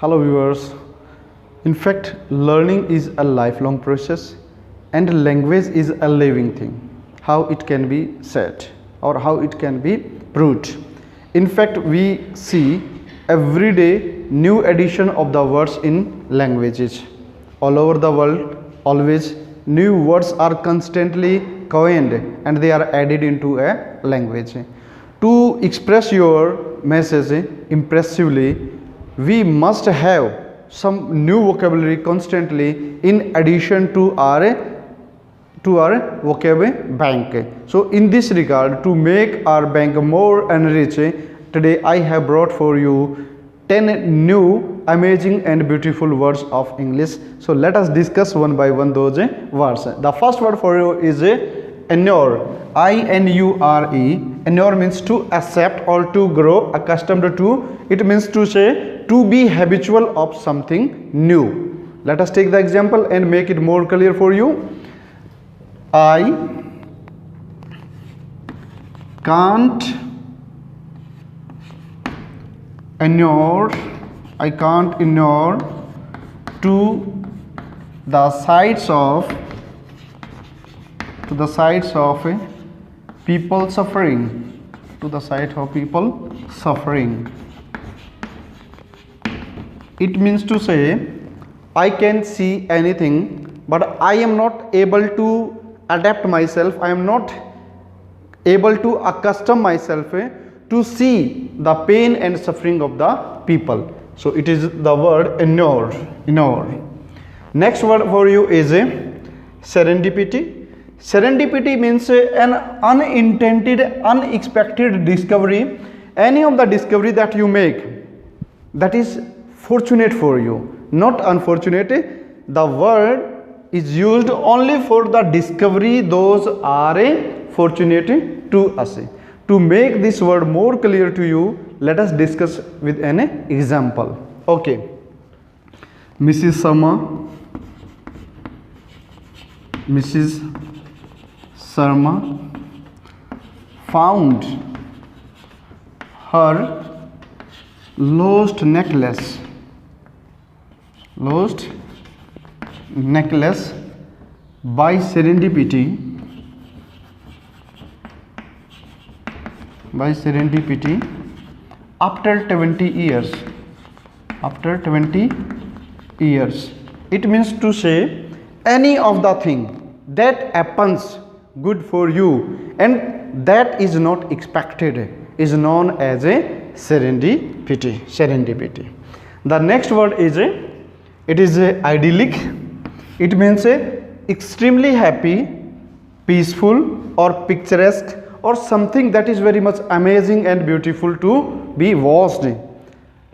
Hello viewers. In fact, learning is a lifelong process and language is a living thing. How it can be said or how it can be proved. In fact, we see every day new addition of the words in languages. All over the world, always new words are constantly coined and they are added into a language. To express your message impressively, we must have some new vocabulary constantly in addition to our vocab bank. So in this regard, to make our bank more enriched, today I have brought for you 10 new amazing and beautiful words of English. So let us discuss one by one those words. The first word for you is inure. I-N-U-R-E. Inure means to accept or to grow accustomed to. It means to say to be habitual of something new. Let us take the example and make it more clear for you. I can't inure to the sights of people suffering. It means to say I can see anything, but I am not able to adapt myself, I am not able to accustom myself to see the pain and suffering of the people. So it is the word inure. Next word for you is serendipity. Serendipity means an unintended, unexpected discovery. Any of the discovery that you make that is fortunate for you, not unfortunate. The word is used only for the discovery those are fortunate to us. To make this word more clear to you, let us discuss with an example. Okay. Mrs. Sharma found her lost necklace by serendipity after 20 years. It means to say any of the thing that happens good for you and that is not expected is known as a serendipity. The next word is idyllic. It means extremely happy, peaceful or picturesque or something that is very much amazing and beautiful to be watched.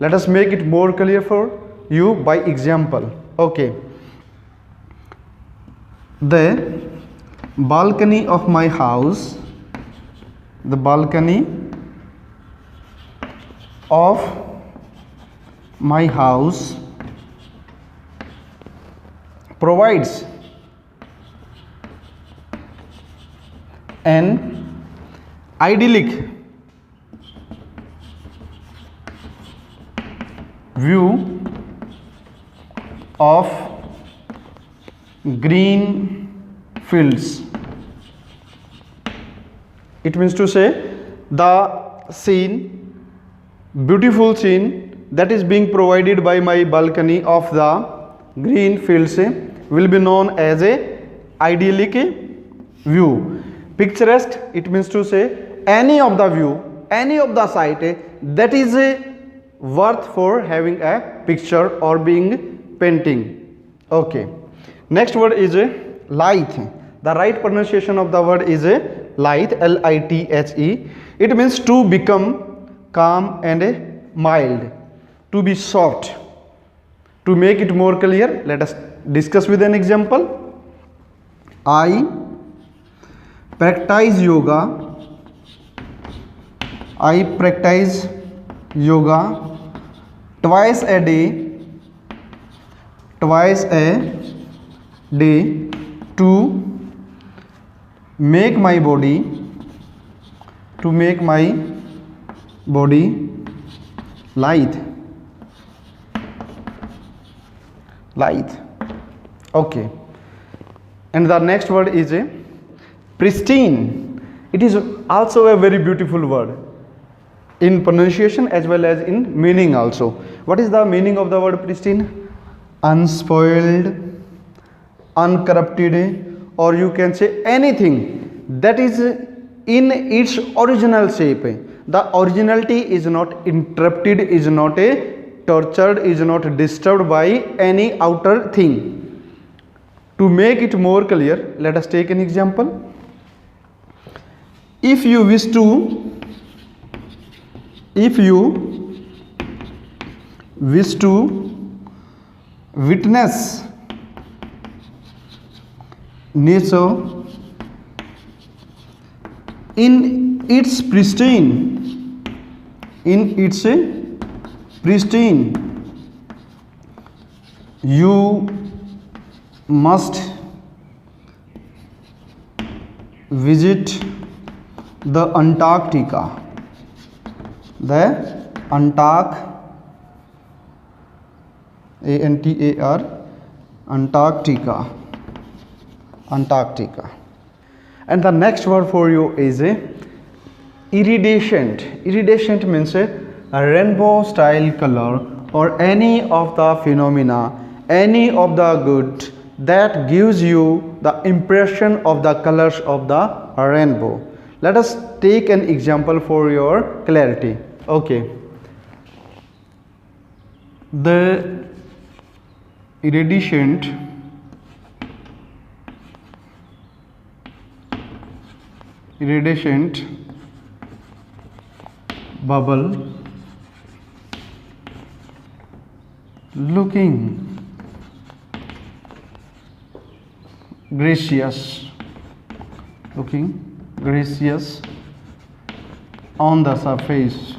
Let us make it more clear for you by example. Okay. The balcony of my house provides an idyllic view of green fields. It means to say the beautiful scene that is being provided by my balcony of the green fields will be known as a idyllic view. Picturesque, it means to say any of the view, any of the sight that is worth for having a picture or being painting. Okay. Next word is lithe. The right pronunciation of the word is lithe, L-I-T-H-E. It means to become calm and mild, to be soft. To make it more clear, let us discuss with an example. I practice yoga twice a day to make my body lithe. lithe. Okay. And the next word is a pristine. It is also a very beautiful word in pronunciation as well as in meaning also. What is the meaning of the word pristine? Unspoiled, uncorrupted, or you can say anything that is in its original shape. The originality is not interrupted, is not tortured, is not disturbed by any outer thing. To make it more clear, let us take an example. If you wish to witness nature in its pristine, you must visit the Antarctica. Antarctica. And the next word for you is a iridescent. Iridescent means a rainbow style color or any of the phenomena, any of the good that gives you the impression of the colors of the rainbow. Let us take an example for your clarity. Okay. The iridescent bubble looking gracious on the surface.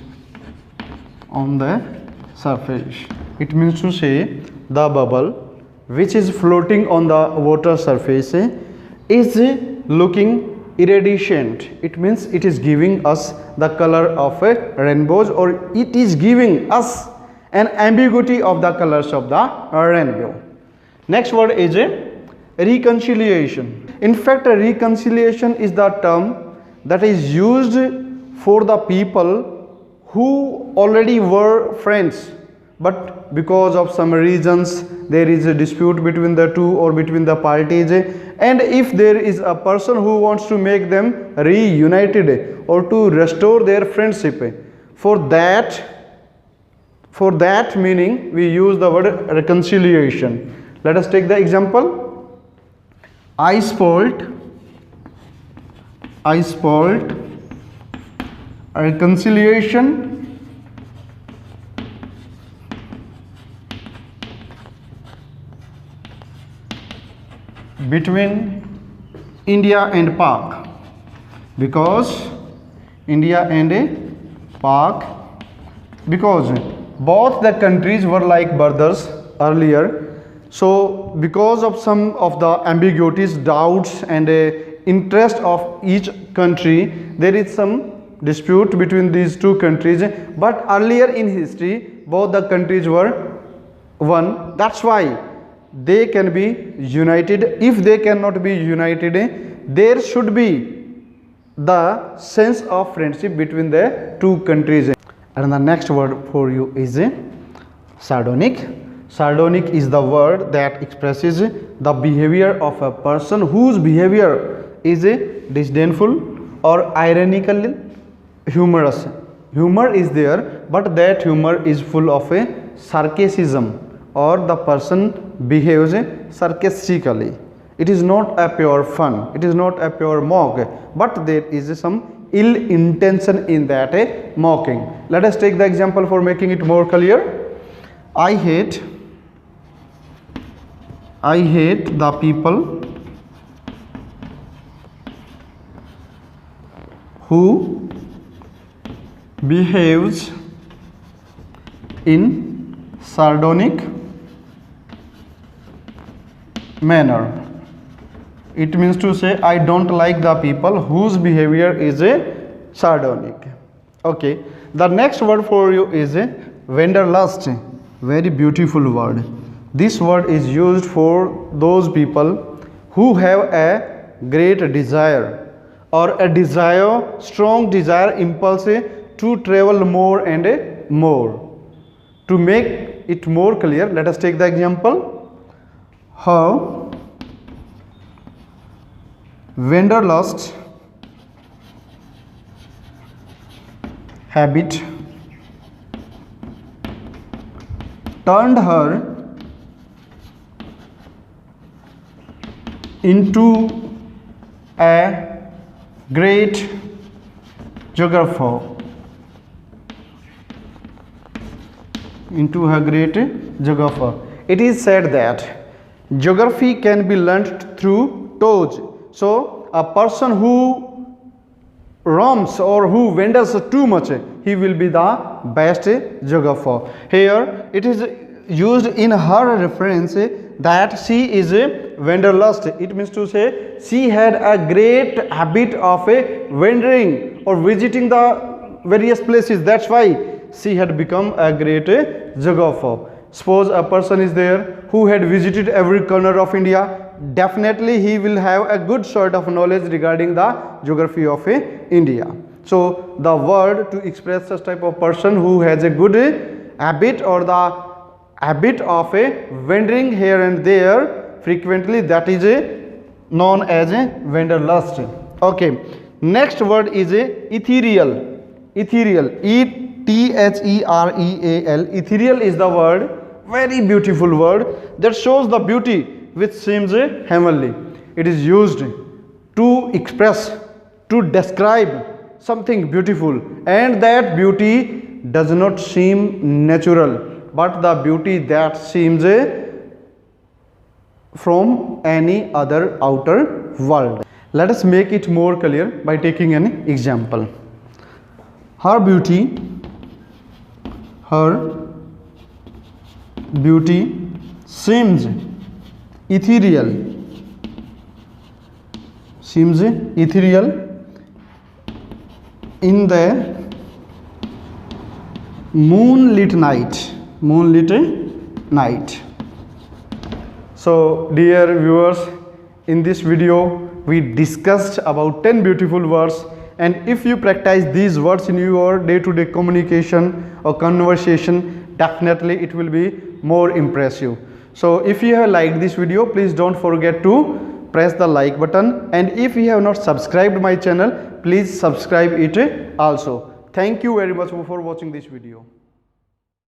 It means to say the bubble which is floating on the water surface is looking iridescent. It means it is giving us the color of a rainbows, or it is giving us an ambiguity of the colors of the rainbow. Next word is a reconciliation. In fact, a reconciliation is the term that is used for the people who already were friends, but because of some reasons there is a dispute between the two or between the parties, and if there is a person who wants to make them reunited or to restore their friendship, for that meaning we use the word reconciliation. Let us take the example. I spoiled a reconciliation between India and Pak, because both the countries were like brothers earlier. So because of some of the ambiguities, doubts and interest of each country, there is some dispute between these two countries, but earlier in history both the countries were one. That's why they can be united. If they cannot be united, there should be the sense of friendship between the two countries. And the next word for you is sardonic. Sardonic is the word that expresses the behavior of a person whose behavior is disdainful or ironical, humorous. Humor is there, but that humor is full of a sarcasm, or the person behaves sarcastically. It is not a pure fun, it is not a pure mock, but there is some ill intention in that mocking. Let us take the example for making it more clear. I hate the people who behaves in sardonic manner. It means to say I don't like the people whose behavior is sardonic. Okay, the next word for you is wanderlust. Very beautiful word. This word is used for those people who have a great desire or a desire, strong desire, impulse to travel more and more. To make it more clear, let us take the example. How wanderlust habit turned her into a great geographer. It is said that geography can be learnt through tours. So a person who roams or who wanders too much, he will be the best geographer. Here it is used in her reference that she is a wanderlust. It means to say she had a great habit of wandering or visiting the various places. That's why she had become a great geographer. Suppose a person is there who had visited every corner of India, definitely he will have a good sort of knowledge regarding the geography of India. So the word to express such type of person who has a good habit or the habit of wandering here and there frequently, that is known as wanderlust. Okay, next word is ethereal. Ethereal, E-T-H-E-R-E-A-L. Ethereal is the word, very beautiful word that shows the beauty which seems heavenly. It is used to express, to describe something beautiful, and that beauty does not seem natural, but the beauty that seems from any other outer world. Let us make it more clear by taking an example. Her beauty seems ethereal. In the moonlit night. So dear viewers, in this video we discussed about 10 beautiful words, and if you practice these words in your day-to-day communication or conversation, definitely it will be more impressive. So if you have liked this video, please don't forget to press the like button, and if you have not subscribed my channel, please subscribe it also. Thank you very much for watching this video.